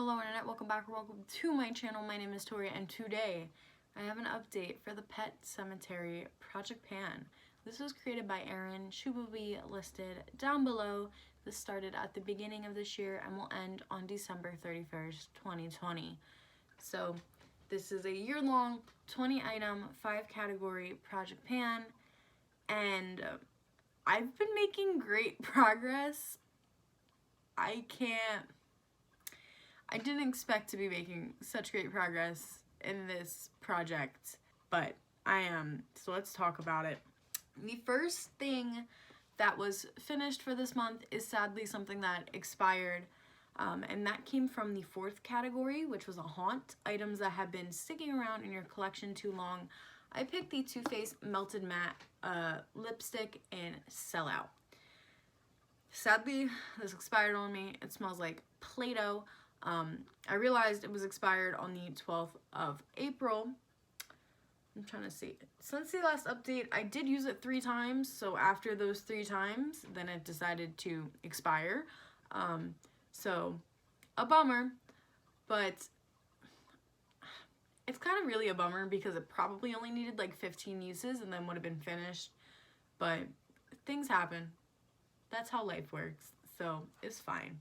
Hello Internet, welcome back or welcome to my channel. My name is Tori and today I have an update for the Pet Cemetery Project Pan. This was created by Erin. She will be listed down below. This started at the beginning of this year and will end on December 31st, 2020. So this is a year-long 20-item, 5-category Project Pan, and I've been making great progress. I didn't expect to be making such great progress in this project, but I am, so let's talk about it. The first thing that was finished for this month is sadly something that expired, and that came from the 4th category, which was a haunt, items that have been sticking around in your collection too long. I picked the Too Faced Melted Matte lipstick in Sellout. Sadly, this expired on me. It smells like Play-Doh. I realized it was expired on the 12th of April. I'm trying to see. Since the last update, I did use it 3 times. So after those 3 times, then it decided to expire. So a bummer, but it's kind of really a bummer because it probably only needed like 15 uses and then would have been finished. But things happen. That's how life works. So it's fine.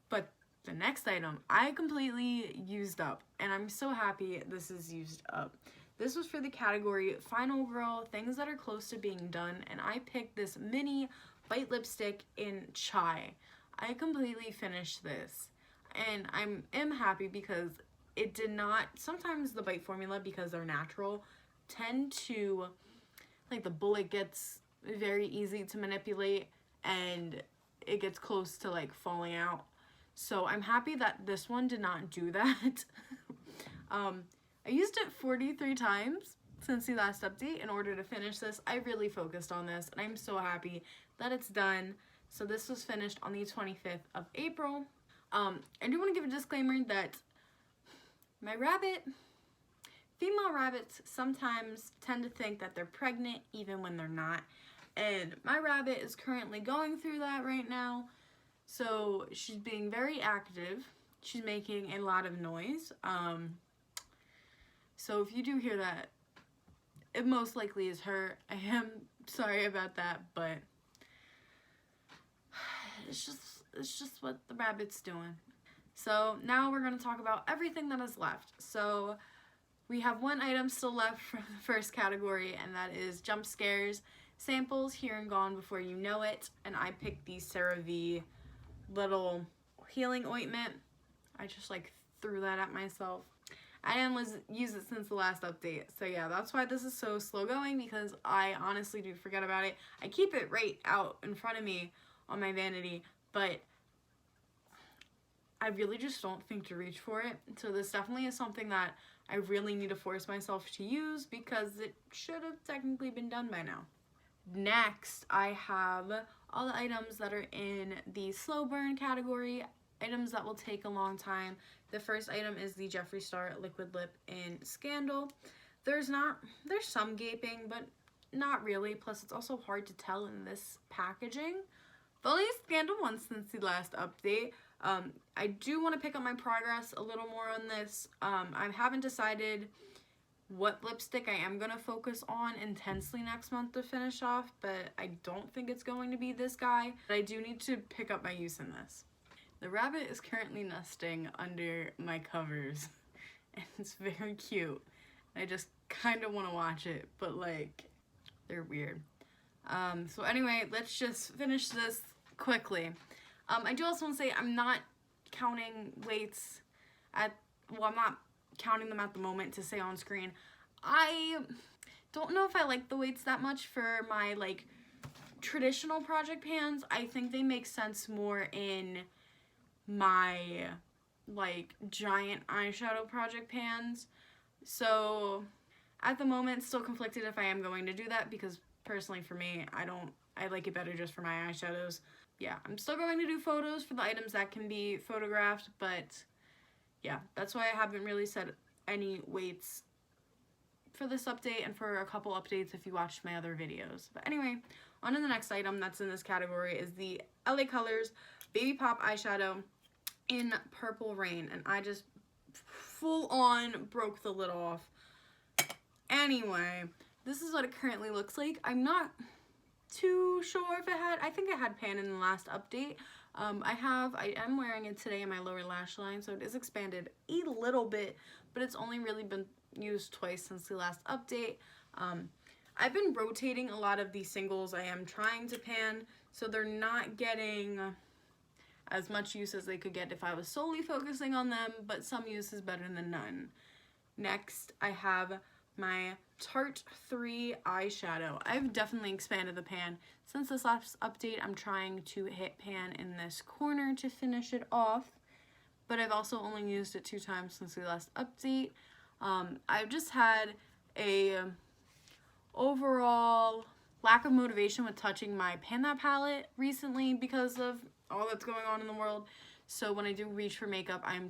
But the next item I completely used up, and I'm so happy this is used up. This was for the category Final Girl, things that are close to being done, and I picked this mini bite lipstick in Chai. I completely finished this, and I am happy because it did not, sometimes the bite formula, because they're natural, tend to, like, the bullet gets very easy to manipulate and it gets close to like falling out. So I'm happy that this one did not do that. I used it 43 times since the last update in order to finish this. I really focused on this and I'm so happy that it's done. So this was finished on the 25th of April. I do want to give a disclaimer that my female rabbits sometimes tend to think that they're pregnant even when they're not. And my rabbit is currently going through that right now. So she's being very active. She's making a lot of noise. So if you do hear that, it most likely is her. I am sorry about that, but it's just what the rabbit's doing. So now we're going to talk about everything that is left. So we have one item still left from the 1st category, and that is jump scares. Samples here and gone before you know it, and I picked the CeraVe little healing ointment. I just like threw that at myself. I didn't use it since the last update, so yeah, that's why this is so slow going, because I honestly do forget about it. I keep it right out in front of me on my vanity, but I really just don't think to reach for it. So this definitely is something that I really need to force myself to use because it should have technically been done by now. Next, I have all the items that are in the slow burn category, items that will take a long time. The first item is the Jeffree Star Liquid Lip in Scandal. There's some gaping, but not really. Plus, it's also hard to tell in this packaging. Fully Scandal one since the last update. I do want to pick up my progress a little more on this. I haven't decided what lipstick I am going to focus on intensely next month to finish off, but I don't think it's going to be this guy. But I do need to pick up my use in this. The rabbit is currently nesting under my covers, and it's very cute. I just kind of want to watch it, but like, they're weird. So anyway, let's just finish this quickly. I do also want to say I'm not counting weights I'm not counting them at the moment to say on screen. I don't know if I like the weights that much for my like traditional project pans. I think they make sense more in my like giant eyeshadow project pans. So at the moment, still conflicted if I am going to do that, because personally for me, I like it better just for my eyeshadows. Yeah, I'm still going to do photos for the items that can be photographed, but yeah, that's why I haven't really set any weights for this update and for a couple updates if you watched my other videos. But anyway, on to the next item that's in this category is the LA Colors Baby Pop Eyeshadow. in Purple Rain, and I just full on broke the lid off. Anyway, this is what it currently looks like. I'm not too sure if it had, I think it had pan in the last update. I am wearing it today in my lower lash line, so it is expanded a little bit, but it's only really been used twice since the last update. I've been rotating a lot of these singles I am trying to pan, so they're not getting as much use as they could get if I was solely focusing on them, but some use is better than none. Next, I have my Tarte 3 eyeshadow. I've definitely expanded the pan. Since this last update, I'm trying to hit pan in this corner to finish it off, but I've also only used it 2 times since the last update. I've just had a overall lack of motivation with touching my Pan That palette recently because of all that's going on in the world. So when I do reach for makeup, I'm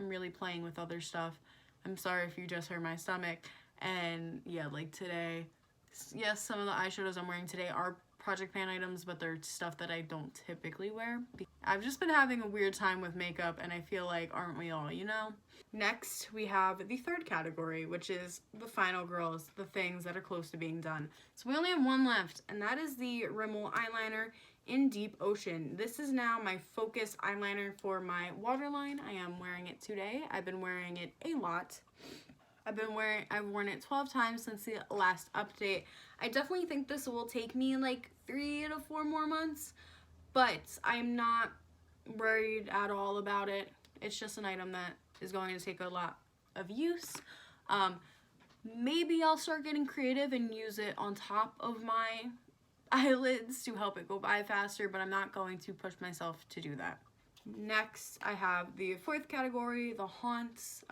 really playing with other stuff. I'm sorry if you just heard my stomach. And yeah, like today, yes, some of the eyeshadows I'm wearing today are Project Pan items, but they're stuff that I don't typically wear. I've just been having a weird time with makeup, and I feel like, aren't we all, you know? Next, we have the third category, which is the final girls, the things that are close to being done. So we only have one left, and that is the Rimmel eyeliner in Deep Ocean. This is now my focus eyeliner for my waterline. I am wearing it today. I've been wearing it a lot. I've worn it 12 times since the last update. I definitely think this will take me like 3 to 4 more months, but I'm not worried at all about it. It's just an item that is going to take a lot of use. Maybe I'll start getting creative and use it on top of my eyelids to help it go by faster, but I'm not going to push myself to do that. Next, I have the fourth category, the haunts.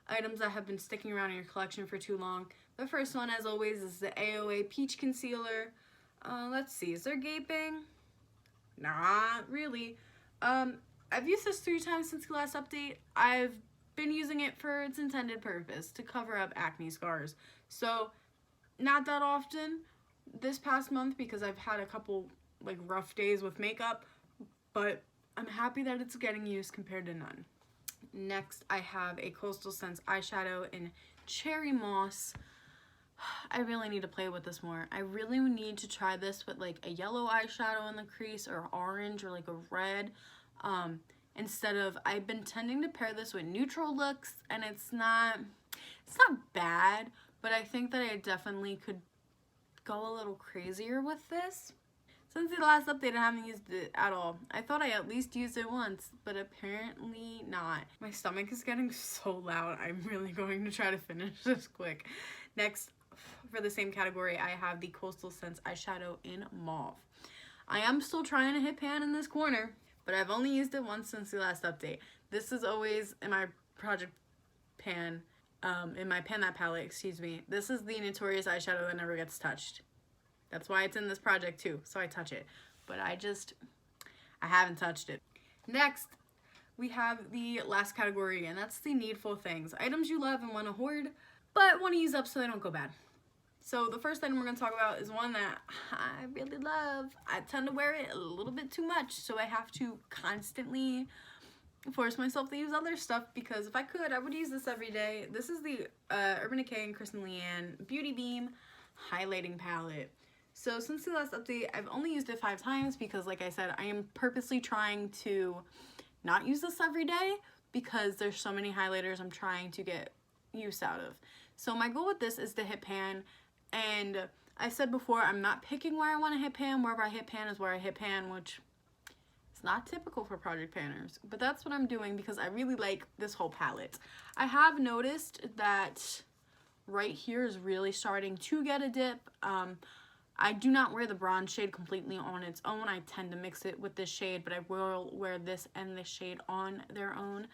Items that have been sticking around in your collection for too long. The first one, as always, is the AOA Peach Concealer. Let's see, is there gaping? Not really. I've used this 3 times since the last update. I've been using it for its intended purpose, to cover up acne scars. So, not that often this past month because I've had a couple like rough days with makeup, but I'm happy that it's getting used compared to none. Next, I have a Coastal Scents eyeshadow in Cherry Moss. I really need to play with this more. I really need to try this with like a yellow eyeshadow in the crease or orange or like a red. Instead of, I've been tending to pair this with neutral looks, and it's not bad, but I think that I definitely could go a little crazier with this. Since the last update, I haven't used it at all. I thought I at least used it once, but apparently not. My stomach is getting so loud. I'm really going to try to finish this quick. Next, for the same category, I have the Coastal Scents eyeshadow in Mauve. I am still trying to hit pan in this corner, but I've only used it once since the last update. This is always in my Project Pan, in my Pan That palette, excuse me. This is the Notorious eyeshadow that never gets touched. That's why it's in this project too, so I touch it. But I haven't touched it. Next, we have the last category, and that's the needful things. Items you love and want to hoard, but want to use up so they don't go bad. So the first item we're going to talk about is one that I really love. I tend to wear it a little bit too much, so I have to constantly force myself to use other stuff, because if I could, I would use this every day. This is the Urban Decay and Kristen Leanne Beauty Beam Highlighting Palette. So since the last update, I've only used it 5 times because, like I said, I am purposely trying to not use this every day because there's so many highlighters I'm trying to get use out of. So my goal with this is to hit pan, and I said before, I'm not picking where I want to hit pan. Wherever I hit pan is where I hit pan, which is not typical for Project Panners, but that's what I'm doing because I really like this whole palette. I have noticed that right here is really starting to get a dip. I do not wear the bronze shade completely on its own. I tend to mix it with this shade, but I will wear this and this shade on their own,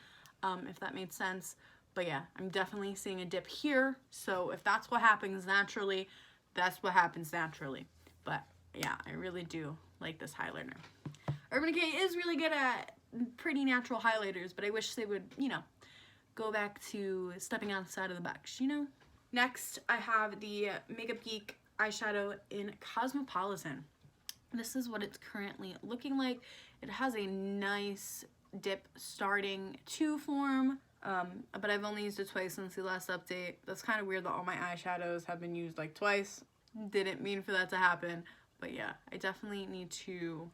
if that made sense. But yeah, I'm definitely seeing a dip here. So if that's what happens naturally, that's what happens naturally. But yeah, I really do like this highlighter. Urban Decay is really good at pretty natural highlighters, but I wish they would, you know, go back to stepping outside of the box, you know? Next, I have the Makeup Geek eyeshadow in Cosmopolitan. This is what it's currently looking like. It has a nice dip starting to form, but I've only used it twice since the last update. That's kind of weird that all my eyeshadows have been used like twice. Didn't mean for that to happen, but yeah, I definitely need to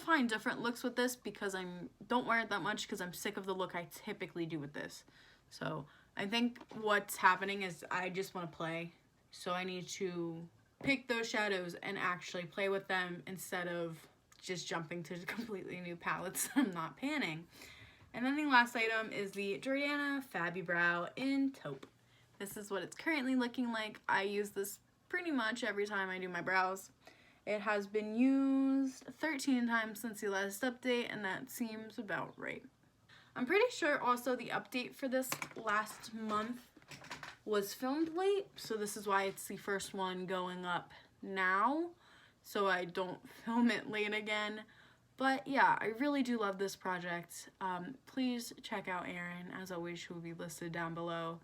find different looks with this because I don't wear it that much because I'm sick of the look I typically do with this. So I think what's happening is I just want to play. So I need to pick those shadows and actually play with them instead of just jumping to completely new palettes I'm not panning. And then the last item is the Jordana Fabi Brow in Taupe. This is what it's currently looking like. I use this pretty much every time I do my brows. It has been used 13 times since the last update, and that seems about right. I'm pretty sure also the update for this last month was filmed late, so this is why it's the first one going up now, so I don't film it late again. But yeah, I really do love this project. Please check out Erin. As always, she will be listed down below.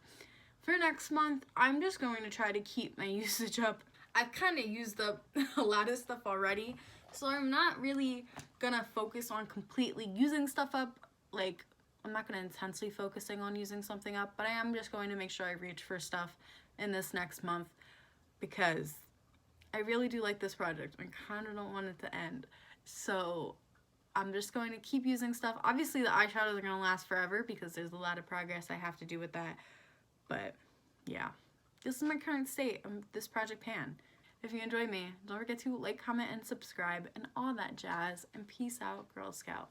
For next month, I'm just going to try to keep my usage up. I've kind of used up a lot of stuff already, so I'm not really gonna focus on completely using stuff up. Like, I'm not gonna intensely focusing on using something up, but I am just going to make sure I reach for stuff in this next month because I really do like this project. I kind of don't want it to end. So I'm just going to keep using stuff. Obviously the eyeshadows are going to last forever because there's a lot of progress I have to do with that. But yeah, this is my current state of this project pan. If you enjoyed me, don't forget to like, comment, and subscribe and all that jazz. And peace out, Girl Scout.